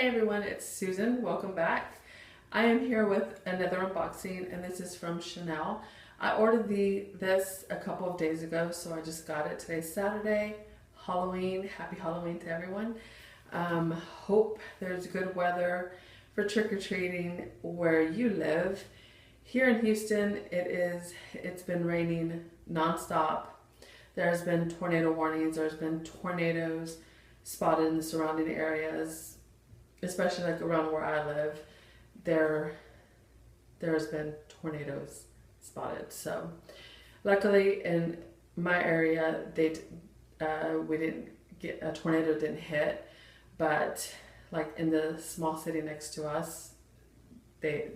Hey everyone, it's Susan. Welcome back. I am here with another unboxing, and this is from Chanel. I ordered this a couple of days ago, so I just got it. Today's Saturday, Halloween. Happy Halloween to everyone. Hope there's good weather for trick-or-treating where you live. Here in Houston, it's been raining nonstop. There's been tornado warnings. There's been tornadoes spotted in the surrounding areas, especially like around where I live. There's been tornadoes spotted. So luckily in my area, we didn't get a tornado, didn't hit, but like in the small city next to us, they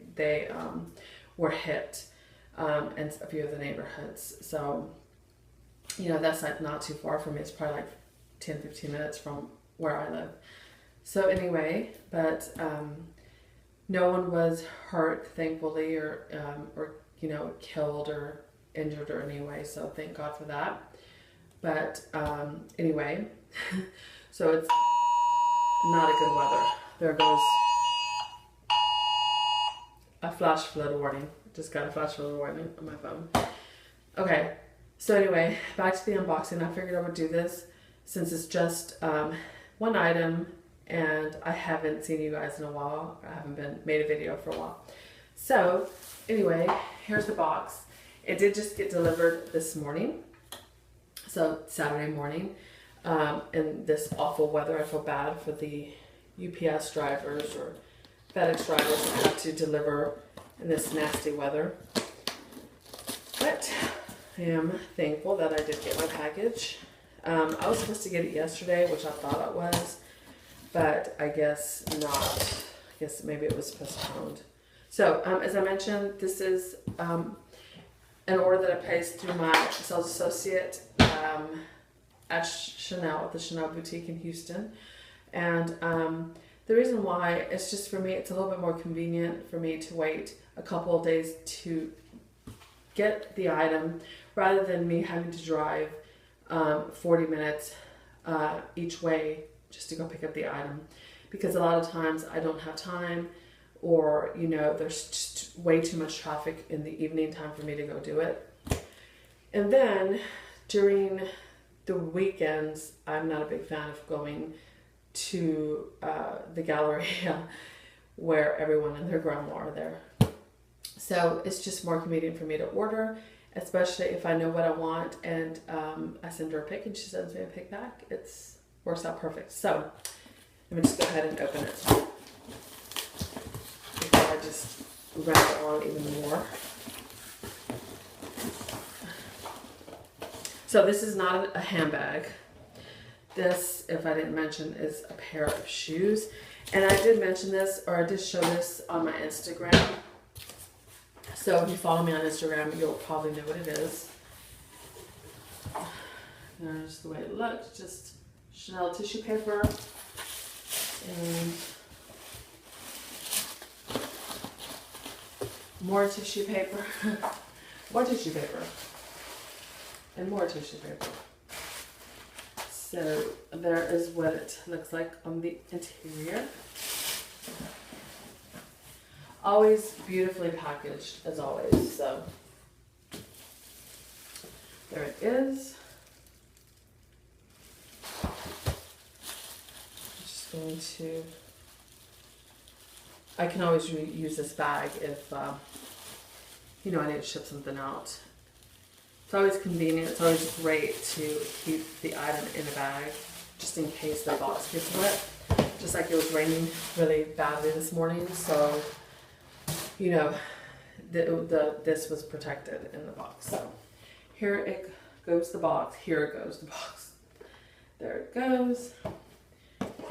were hit, and a few of the neighborhoods. So you know, that's like not too far from me. It's probably like 10-15 minutes from where I live. So anyway, but no one was hurt, thankfully, or you know, killed or injured or anyway. So thank God for that. But anyway, so it's not a good weather. There goes a flash flood warning. Just got a flash flood warning on my phone. Okay. So anyway, back to the unboxing. I figured I would do this since it's just one item and I haven't seen you guys in a while. I haven't made a video for a while. So anyway, here's the box. It did just get delivered this morning. So Saturday morning. In this awful weather, I feel bad for the UPS drivers or FedEx drivers that have to deliver in this nasty weather. But I am thankful that I did get my package. I was supposed to get it yesterday, which I thought it was, but I guess not. I guess maybe it was postponed. So as I mentioned, this is an order that I placed through my sales associate at Chanel, at the Chanel boutique in Houston. And the reason why, it's just for me, it's a little bit more convenient for me to wait a couple of days to get the item rather than me having to drive 40 minutes each way just to go pick up the item, because a lot of times I don't have time, or you know, there's just way too much traffic in the evening time for me to go do it. And then during the weekends, I'm not a big fan of going to the Galleria where everyone and their grandma are there. So it's just more convenient for me to order, especially if I know what I want and I send her a pic and she sends me a pic back. It works out perfect. So let me just go ahead and open it before I just wrap it on even more. So this is not a handbag. This, if I didn't mention, is a pair of shoes. And I did mention this, or I did show this on my Instagram. So if you follow me on Instagram, you'll probably know what it is. There's the way it looks, just Chanel tissue paper and more tissue paper, more tissue paper, and more tissue paper. So there is what it looks like on the interior. Always beautifully packaged, as always. So there it is. I'm just going to, I can always use this bag if you know, I need to ship something out. It's always convenient. It's always great to keep the item in a bag just in case the box gets wet. Just like it was raining really badly this morning, so you know, this was protected in the box. So here it goes, the box. Here it goes, the box. There it goes.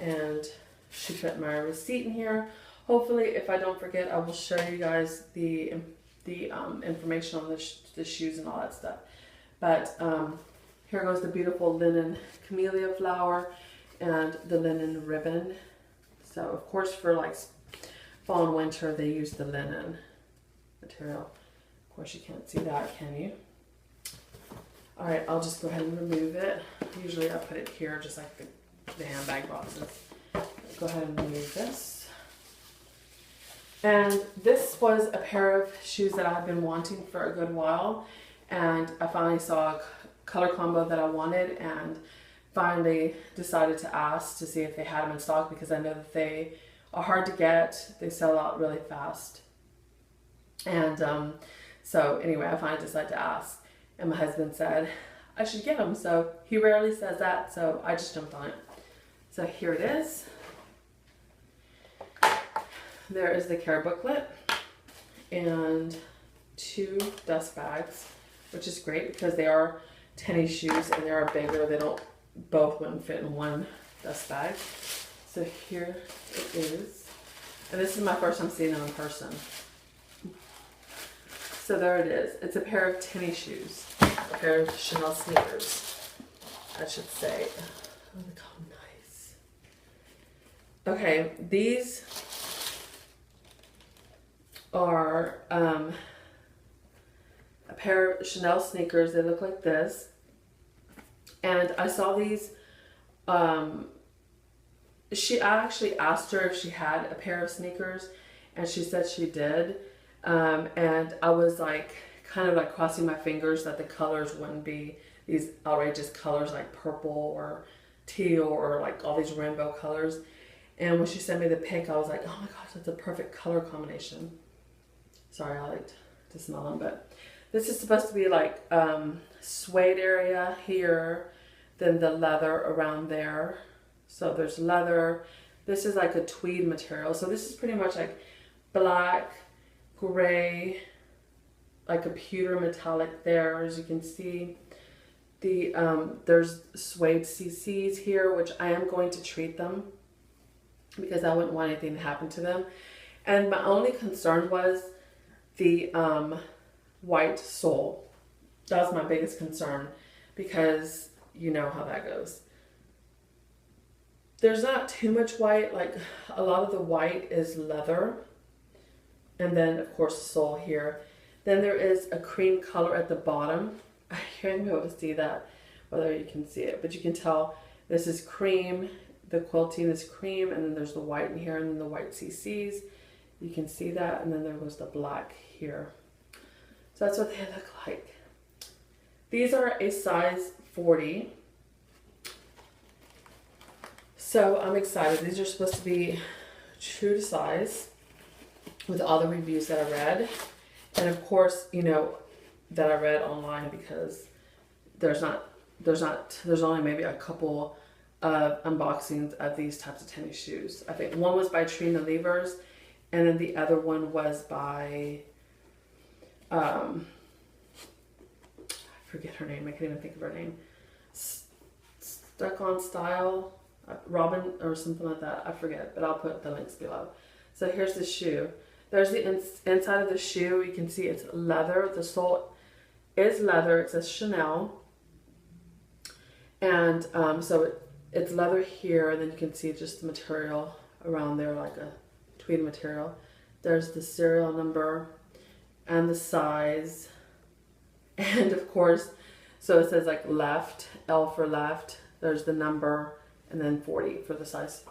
And she put my receipt in here. Hopefully, if I don't forget, I will show you guys the information on the shoes and all that stuff. But here goes the beautiful linen camellia flower and the linen ribbon. So of course, for like fall and winter, they use the linen material. Of course, you can't see that, can you? All right, I'll just go ahead and remove it. Usually I put it here, just like the handbag boxes. go ahead and remove this. And this was a pair of shoes that I've been wanting for a good while. And I finally saw a color combo that I wanted and finally decided to ask to see if they had them in stock, because I know that they are hard to get. They sell out really fast. And so anyway, I finally decided to ask. And my husband said I should get them. So he rarely says that, so I just jumped on it. So here it is. There is the care booklet and 2 dust bags, which is great because they are tennis shoes and they are bigger. They don't, both wouldn't fit in one dust bag. So here it is. And this is my first time seeing them in person. So there it is. It's a pair of tennis shoes. A pair of Chanel sneakers, I should say. Oh, look how nice. Okay, these are a pair of Chanel sneakers. They look like this. And I saw these, I actually asked her if she had a pair of sneakers, and she said she did. And I was like, kind of like crossing my fingers that the colors wouldn't be these outrageous colors like purple or teal or like all these rainbow colors. And when she sent me the pic, I was like, oh my gosh, that's a perfect color combination. Sorry, I like to smell them, but this is supposed to be like suede area here, then the leather around there. So there's leather. This is like a tweed material. So this is pretty much like black, gray, like a pewter metallic there. As you can see, the there's suede CCs here, which I am going to treat them because I wouldn't want anything to happen to them. And my only concern was the white sole. That was my biggest concern because you know how that goes. There's not too much white. Like a lot of the white is leather. And then of course the sole here. Then there is a cream color at the bottom. I can't be able to see that, whether you can see it, but you can tell this is cream. The quilting is cream, and then there's the white in here, and then the white CCs. You can see that, and then there goes the black here. So that's what they look like. These are a size 40. So I'm excited. These are supposed to be true to size with all the reviews that I read. And of course, you know, that I read online, because there's only maybe a couple of unboxings of these types of tennis shoes. I think one was by Trina Levers, and then the other one was by I forget her name. I can't even think of her name. Stuck on Style, Robin or something like that. I forget, but I'll put the links below. So here's the shoe. There's the inside of the shoe. You can see it's leather. The sole is leather. It says Chanel. And so it's leather here. And then you can see just the material around there, like a tweed material. There's the serial number and the size. And of course, so it says like left, L for left. There's the number, and then 40 for the size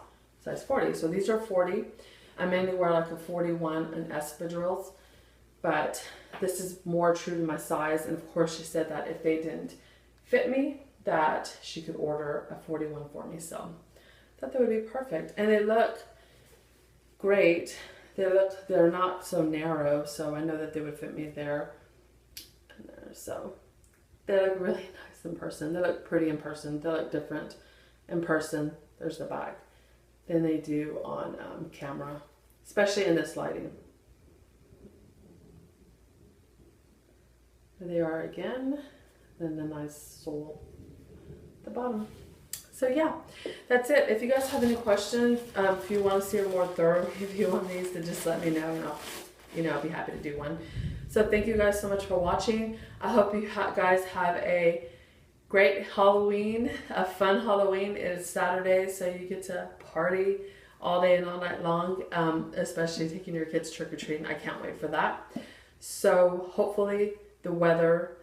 40. So these are 40. I mainly wear like a 41 and espadrilles, but this is more true to my size. And of course she said that if they didn't fit me, that she could order a 41 for me. So I thought that would be perfect. And they look great. They're not so narrow, so I know that they would fit me there and there. So they look really nice in person. They look pretty in person. They look different in person. There's the bag than they do on camera, especially in this lighting. There they are again, then the nice sole at the bottom. So yeah, that's it. If you guys have any questions, if you want to see a more thorough review on these, then just let me know, and I'll be happy to do one. So thank you guys so much for watching. I hope you guys have a great Halloween, a fun Halloween. It is Saturday, so you get to party all day and all night long, especially taking your kids trick-or-treating. I can't wait for that. So hopefully the weather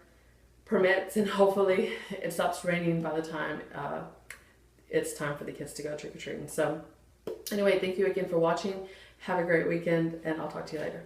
permits, and hopefully it stops raining by the time it's time for the kids to go trick-or-treating. So Anyway, thank you again for watching. Have a great weekend, and I'll talk to you later.